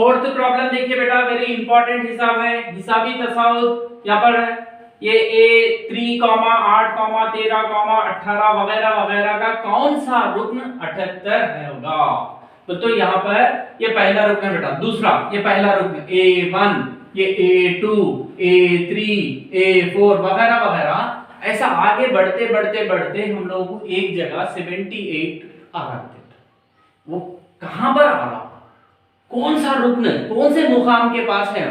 Fourth problem देखिए बेटा, very important हिसाब है, हिसाबी तसाउत। यहाँ पर ये ए 3, 8, 13, 18 वगैरह वगैरह का कौन सा रुक्न 78 है होगा। तो यहाँ पर ये पहला रुक्न है बेटा। दूसरा ये पहला रुक्न A1, ये A2, A3, A4 वगैरह वगैरह, ऐसा आगे बढ़ते बढ़ते बढ़ते हम लोगों को एक जगह 78 आ रहा है। वो कहां पर आ रहा, कौन सा रुक्न, कौन से मुकाम के पास है?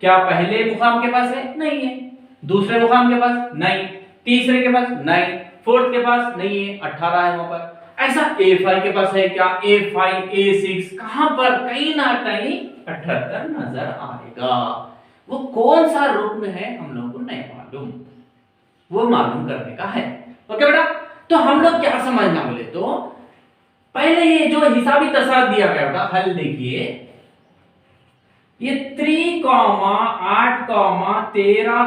क्या पहले मुकाम के पास है? नहीं है। दूसरे मुकाम के पास नहीं, तीसरे के पास नहीं, फोर्थ के पास नहीं है, 18 है वहां पर। ऐसा A5 के पास है क्या? A5, A6 कहां पर कहीं ना कहीं 78 नजर आएगा। वो कौन सा रुक्न है हम लोगों को नहीं मालूम, वो मालूम करने का है। ओके बेटा, तो हम लोग क्या समझना बोले तो पहले ये जो हिसाबी तसाद दिया गया बेटा, हल देखिए, ये 3, 8, 13,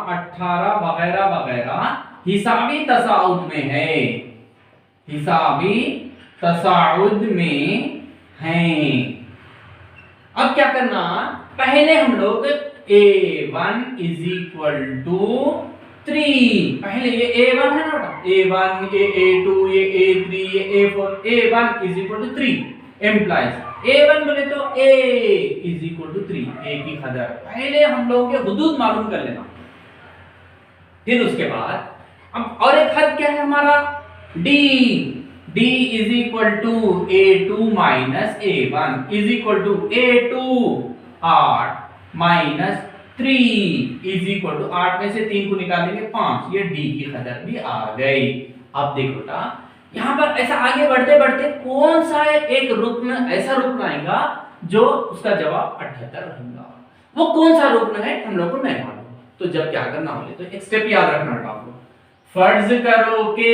18 वगैरह वगैरह हिसाबी तसाउद में है, हिसाबी तसाउद में हैं। अब क्या करना, पहले हम लोग A1 = 3, पहले ये A1 है ना, A1, ये A2, ये A3, ये A4, A1 = 3 एम्प्लाइज। A1 बोले तो A = 3, A की कदर पहले हम लोगों के हुदूद मालूम कर लेना। फिर उसके बाद अब और एक हद क्या है हमारा, D = A2 - A1 = A2 8 - 3 = 8 में से 3 को निकालेंगे 5, ये D की कदर भी आ गई। अब देखो बेटा, यहाँ पर ऐसा आगे बढ़ते बढ़ते कौन सा एक रुक्न, ऐसा रुक्न आएगा जो उसका जवाब 78 रहेगा। वो कौन सा रुक्न है हम लोग को नहीं मालूम। तो जब क्या करना बोले तो एक स्टेप याद रखना बेटा आपको, फर्ज करो कि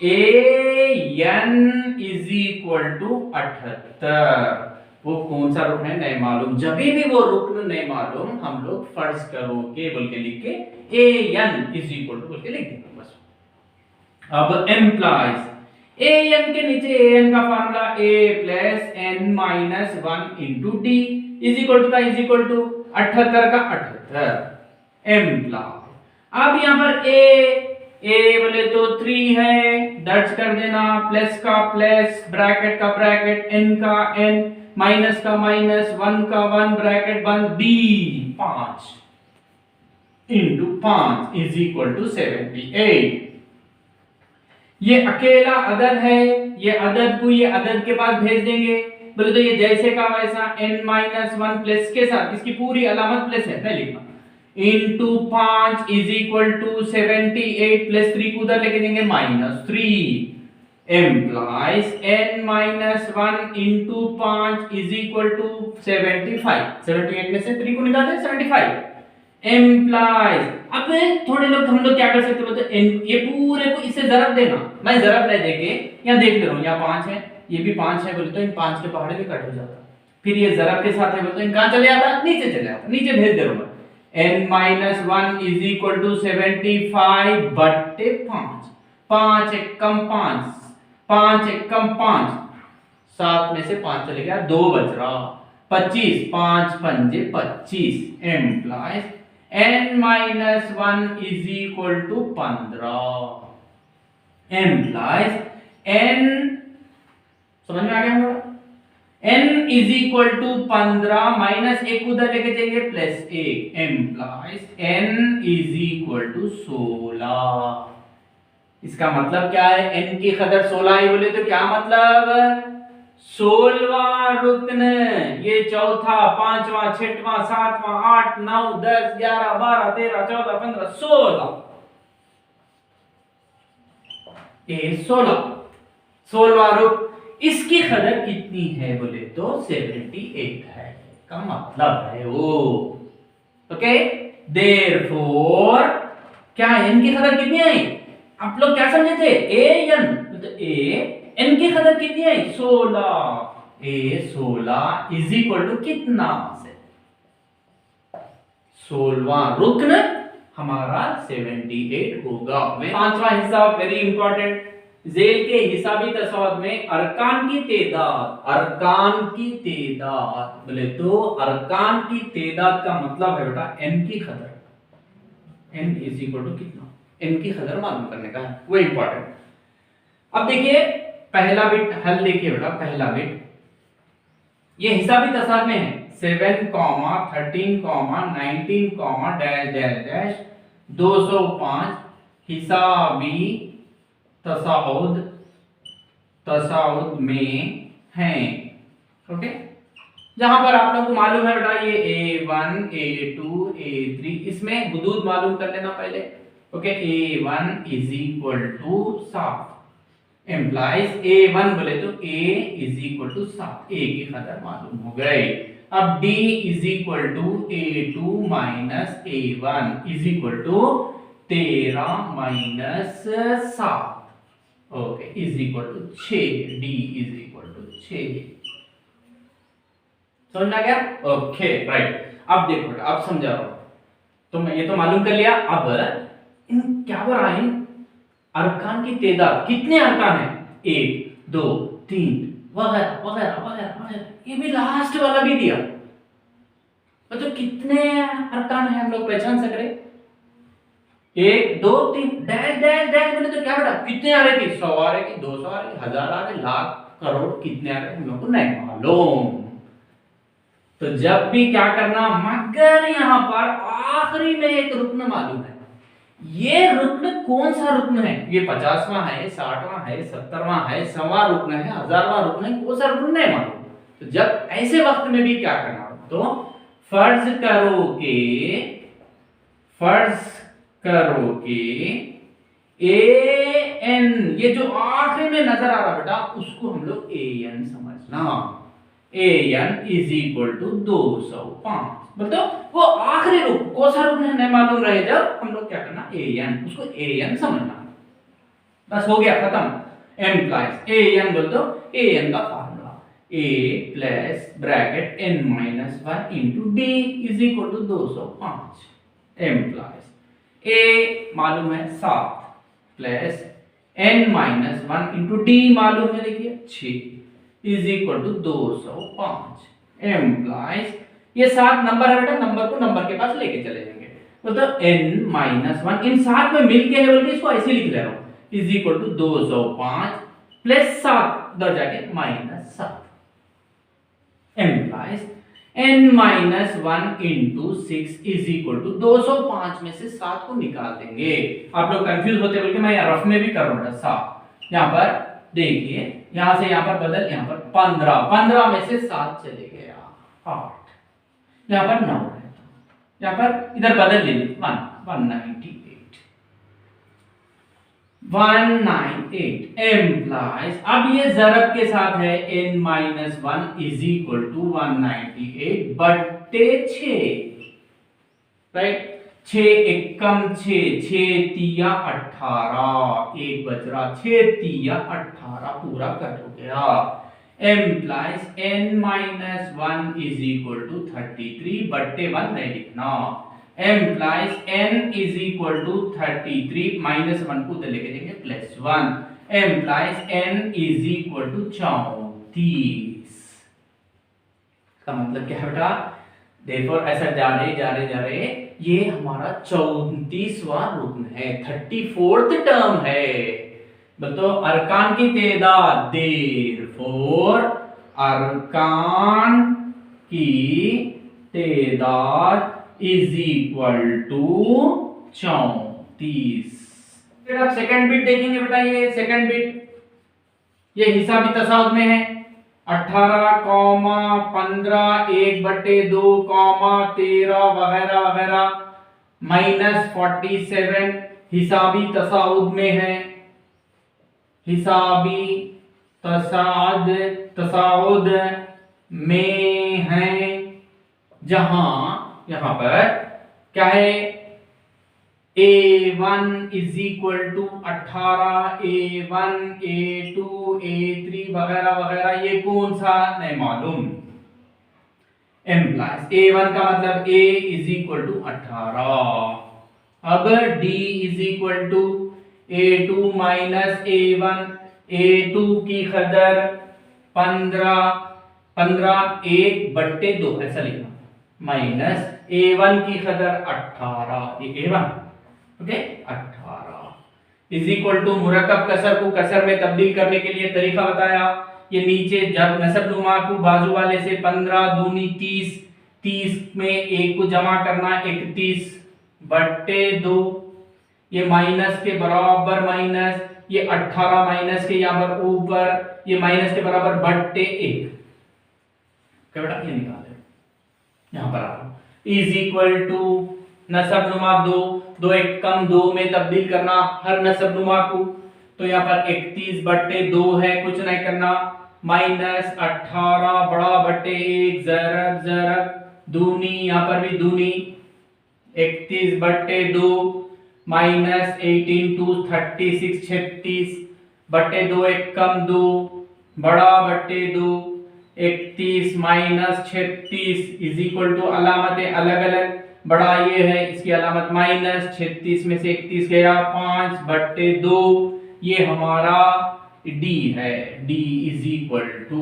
AN = 78, वो कौन सा रुकन है नहीं मालूम। जब भी वो रुकन नहीं मालूम हम लोग फर्ज करो के बोल के लिख के AN = बोल के लिख देंगे बस। अब एम्प्लाइज, AN के नीचे AN का फार्मूला A + N - 1 * D = 78 का 78 एम्प्लाइज। अब यहाँ पर A बोले तो 3 है, दर्ज कर देना, प्लस का प्लस, ब्रैकेट का ब्रैकेट, N का N, माइनस का माइनस, 1 का 1, ब्रैकेट बंद, D 5 × 5 = 78। ये अकेला अदद है, ये अदद को ये अदद के पास भेज देंगे बोले तो ये जैसे का वैसा N - 1 प्लस के साथ, इसकी पूरी अलामत प्लस है नहीं लिखना, into 5 = 78 प्लस 3 को उधर लेके देंगे -3 implies N - 1 × 5 = 75। 78 में से 3 को निकाल दें 75 implies। अब थोड़े लोग हम लोग क्या कर सकते बोलते ये पूरे को इससे ज़रब देना, मैं ज़रब नहीं देके यहाँ देख ले रहा हूँ, यहाँ 5 है, ये भी 5 है बोले तो इन 5 के पहाड़े भी कट हो जाता, फिर ये ज़रब के साथ है बोले तो इन कहाँ चले जाता, नीचे चले जाता, नीचे भेज दे रहा हूँ। N - 1 = 75 बट्टे 5, 5 एकम 5, 5 एकम 5, 7 में से 5 चले गया, 2 बच रहा, 25, 5 पंजे 25 एम्प्लाइज N - 1 = 15 एम्प्लाइज N, समझ में आ गया हमारा, N = 15 माइनस 1 उधर लेके जाएंगे प्लस 1 एम्प्लाइज N = 16। इसका मतलब क्या है, N की कदर 16 है बोले तो क्या मतलब, 16वां रुकन, ये चौथा, 5वां, 6वां, 7वां, 8, 9, 10, 11, 12, 13, 14, 15, 16, ये 16वां रुक, इसकी कदर कितनी है बोले तो 78 है, का मतलब है वो। ओके, देयरफॉर क्या N की कदर कितनी आई, आप लोग क्या समझे थे, AN तो AN की कदर कितनी आई 16, A16 = कितना से 16वां रुकन हमारा 78 होगा। 5वां हिस्सा वेरी इंपॉर्टेंट, जेल के हिसाबी तसावत में अरकान की तादाद बोले तो अरकान की तादाद का मतलब है बेटा n की कदर, n इज इक्वल टू कितना, n की कदर मालूम करने का है, वो इंपॉर्टेंट। अब देखिए पहला बिट हल देखिए बेटा, पहला बिट ये हिसाबी तसावत में है 7, 13, 19, डैश डैश डैश 205 हिसाबी तसाउद में हैं। ओके, जहां पर आप लोग को मालूम है बेटा ये A1, A2, A3, इसमें हुदूद मालूम कर लेना पहले। Okay, A1 is equal to 7 implies A1 बोले तो A is equal to 7, A की कदर मालूम हो गई। अब D is equal to A2 minus A1 is equal to 13 minus 7, okay, is equal to 6, D is equal to 6। समझ में आ गया? Okay right. अब देखो अब समझा रहा हूं, तो मैं ये तो मालूम कर लिया। अब इन क्या बोल रहा है, अरकान की तादाद, कितने अरकान है, 1, 2, 3 वगैरह वगैरह वगैरह वगैरह, ये भी लास्ट वाला भी दिया, तो कितने अरकान है हम लोग पहचान सक रहे, 1, 2, 3 डैश डैश डैश बोले तो क्या बेटा कितने आ रहे की, 100 आ रहे की, 200 आ रहे, 1000 आ रहे, लाख करोड़ कितने आ रहे हम लोग को नहीं मालूम। तो जब भी क्या करना, मगर यहां पर आखिरी में एक रुकन मालूम है, ये रुकन कौन सा रुकन है, ये 50वां है, 60वां है, 70वां है, 100वां रुकन है, 1000वां रुकन है, कौन सा रुकन नहीं मालूम। तो जब ऐसे वक्त में भी क्या करना, तो फर्ज करो कि an, ये जो आखिरी में नजर आ रहा बेटा उसको हम लोग an समझना, an इज इक्वल टू 205, मतलब वो आखिरी रुक कौन सा रुक नहीं मालूम रहे, जब हम लोग क्या करना an, उसको an समझना, बस हो गया खत्म। एम्प्लाइज an बोल दो, an का formula a plus bracket n minus 1 into d is equal to 205। Implies a मालूम है 7 plus n minus 1 into d मालूम है, देखिए 6 इज इक्वल टू 205। एम्प्लाइज ये 7 नंबर है बेटा, नंबर को नंबर के पास लेके चले जाएंगे, मतलब n माइनस 1 इन 7 में मिलके है बोल के इसको ऐसे लिख ले रहा हूं, इज इक्वल टू 205 प्लस 7 उधर जाके minus 7। Implies n minus 1 into 6 is equal to 205 में से 7 को निकाल देंगे। आप लोग कंफ्यूज होते बोल के मैं रफ में भी कर रहा हूं, 7 यहां पर देखिए, यहां से यहां पर बदल, यहां पर 15 में से 7 चले गया 8, यहां पर 9 रहता, यहां पर इधर बदल ले 198 एम्प्लाइज। अब ये जरब के साथ है n minus 1 is equal to 198 बट्टे 6, राइट, 6 एकम 6 तिया 18, एक बच रहा, 6 तिया 18 पूरा कट हो गया। Implies n minus 1 is equal to 33 बट्टे 1 नहीं लिखना, implies n is equal to 33 minus 1 को लेके देंगे plus 1, implies n is equal to 34 का मतलब क्या है बेटा, देखो ऐसा जा रहे ये हमारा 34वां रुकन है, 34th टर्म है, तो अरकान की तादाद, देयरफॉर अरकान की तादाद इज इक्वल टू 34। फिर आप सेकंड बिट देखेंगे बेटा, ये सेकंड बिट ये हिसाबी तसाउद में है 18, 15, 1/2, 13 वगैरह वगैरह माइनस 47 हिसाबी तसाउद में है, हिसाबी तसाउद में है, जहां यहां पर क्या है, A1 is equal to 18, A1, A2, A3 वगैरह वगैरह, ये कौन सा नहीं मालूम। एम्प्लाइज A1 का मतलब A इज इक्वल टू 18, अब D is equal to A2 minus A1, A2 की कदर 15 1/2 ऐसा लिखना, माइनस A1 की कदर 18, ये A1 okay 18 is equal to मुरक्कब कसर को कसर में तब्दील करने के लिए तरीका बताया। ये नीचे जब नसबनुमा को बाजू वाले से 15 दूनी 30, 30 में एक को जमा करना 31/2, ये माइनस के बराबर माइनस, ये 18 माइनस के यहाँ पर ऊपर, ये माइनस के बराबर बट्टे 1, क्या बेटा ये निकाले यहाँ पर इज इक्वल टू नसबनुमा 2, 2 एक कम 2 में तब्दील करना हर नसबनुमा को, तो यहाँ पर 31/2 है, कुछ नहीं करना, माइनस 18 बड़ा बट्टे 1 ज़रब ज़रब दूनी, यहाँ पर भी दूनी 31/2 माइनस 18 टू 36 36/2 एक कम 2 बड़ा बट्टे 2 31 माइनस 36 इज इक्वल टू अलामतें अलग अलग, बड़ा ये है इसकी अलामत माइनस, 36 में से 31 गया 5/2, ये हमारा D है, D is equal to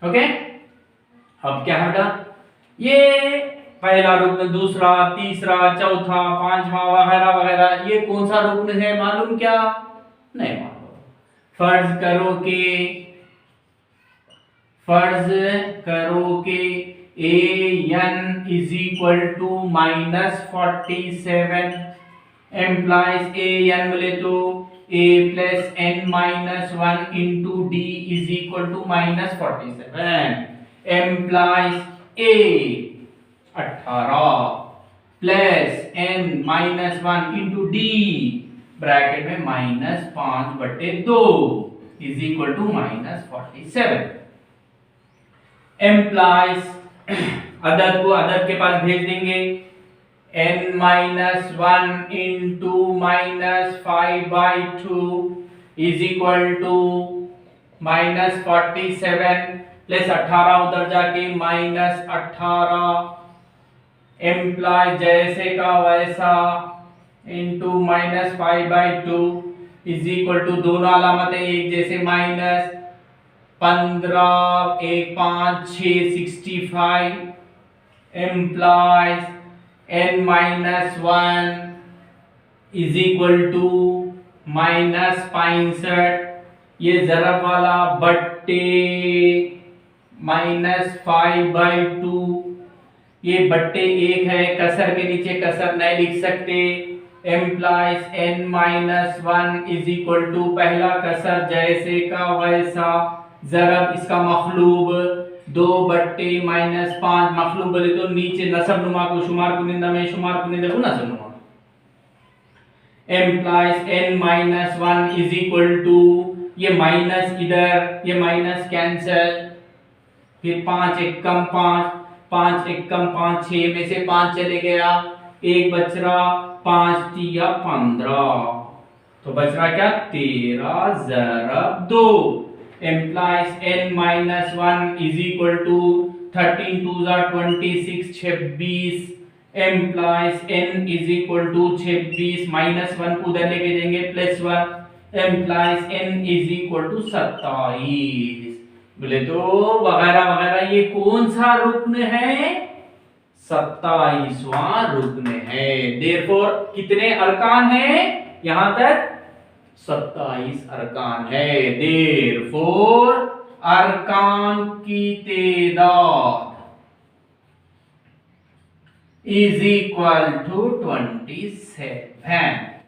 okay. अब क्या है बेटा, ये पहला रुकन, दूसरा, तीसरा, चौथा, पांचवा वगैरह वगैरह, ये कौन सा रुकन है मालूम क्या, नहीं मालूम। फर्ज करो के an is equal to -47 implies an बोले तो a plus n minus 1 into d is equal to -47 implies a 18 plus n minus 1 into d bracket में -5/2 इज इक्वल टू -47 एम्प्लाइज अदद को अदद के पास भेज देंगे, n minus 1 into -5/2 is equal to -47 plus 18 उधर जाके -18 एम्प्लाइज जैसे का वैसा इंटू -5/2 इज इक्वल टू दोनों अलामतें एक जैसे minus 15 1 5 6 65 implies n minus 1 is equal to -65, ये ज़रब वाला बट्टे -5/2, ये बट्टे 1 है, कसर के नीचे कसर नहीं लिख सकते, implies n minus 1 is equal to पहला कसर जैसे का वैसा ज़रब इसका मखलूब 2/-5 मखलूब बोले तो नीचे नसबनुमा को शुमार कुनिंदा में, शुमार कुनिंदा को नसबनुमा, employees n minus 1 is equal to, ये माइनस इधर, ये माइनस कैंसल, फिर 5 1 कम 5, 5 1 कम 5, 6 में से 5 चले गया, एक बच रहा, 5 3 15, तो बच रहा क्या 13 ज़रब 2 implies n minus 1 is equal to 13 2 26 26 implies n is equal to 26 minus 1 को उधर लेके जाएंगे plus 1 implies n is equal to 27 बोले तो वगैरह वगैरह, ये कौन सा रुकन है, 27वां रुकन है। देयरफॉर कितने अरकान हैं यहां तक, 27 अरकान है। देयरफॉर अरकान की तादाद इज इक्वल टू 27।